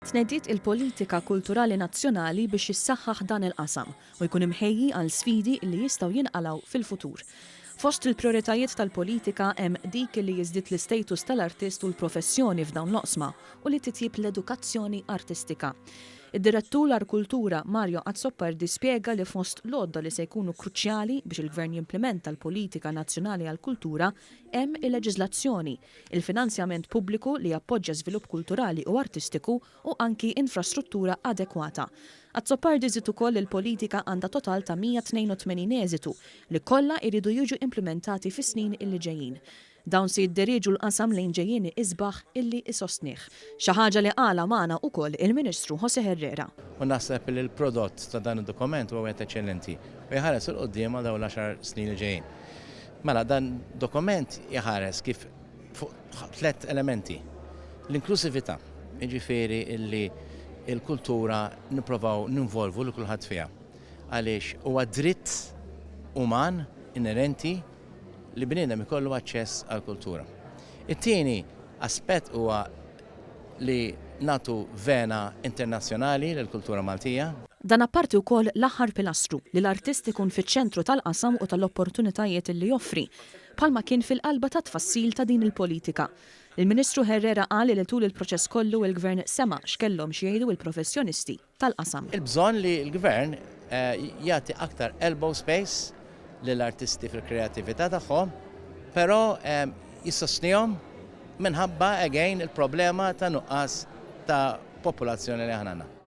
Tnediet il-politika kulturali nazzjonali biex jissaħħaħ dan il-qasam u jkun imħejji għal sfidi li jistgħu jinqalgħu fil-futur. Fost il-prioritajiet tal-politika hemm dik li jiżdied l-istatus tal-artist u l-professjoni f'dawn l-oqsma u li titjib l-edukazzjoni artistika. Id-direttur għall-Kultura Mario Azzopardi spjega li fost l-għodda li se jkunu kruċjali biex il-Gvern jimplementa l-politika nazzjonali għall-kultura hemm il-leġiżlazzjoni, il-finanzjament pubbliku li jappoġġja żvilupp kulturali u artistiku u anki infrastruttura adekwata. Azzopardi żied ukoll il-politika għandha total ta' 182 eżitu li kollha jridu jiġu implementati fis-snin illi ġejjin. Dawn se jiddiriġu l-qasam lejn ġejjieni isbaħ illi isostnih. Xi ħaġa li qala magħna wkoll il-Ministru José Herrera. U naħseb li l-prodott ta' dan id-dokument huwa wieħed eċċellenti u jħares il qudiem għal dawn l-10 snin li ġejjin. Mela dan dokument jħares kif fuq 3 elementi. L-inklusività, jiġifieri illi il-kultura nipprovaw ninvolvu li kulħadd fiha. Għaliex huwa dritt uman inerenti li bniedem ikollu aċċess għall kultura. It-tieni aspett huwa li natu vena internazzjonali lill-kultura Maltija. Dan apparti wkoll l-aħħar pilastru li l-artist ikun fiċ-ċentru tal-qasam u tal-opportunitajiet li joffri, bħalma kien fil-qalba ta' tfassil ta' din il-politika. Il-Ministru Herrera qal li tul il-proċess kollu il-Gvern sema x'kellhom xi jgħidu l-professjonisti tal-qasam. Il-bżonn li l-Gvern jagħti aktar elbow space lill-artisti fil-kreatività tagħhom, però jissostnihom minħabba again il-problema ta' nuqqas ta' popolazzjoni li aħna għandna.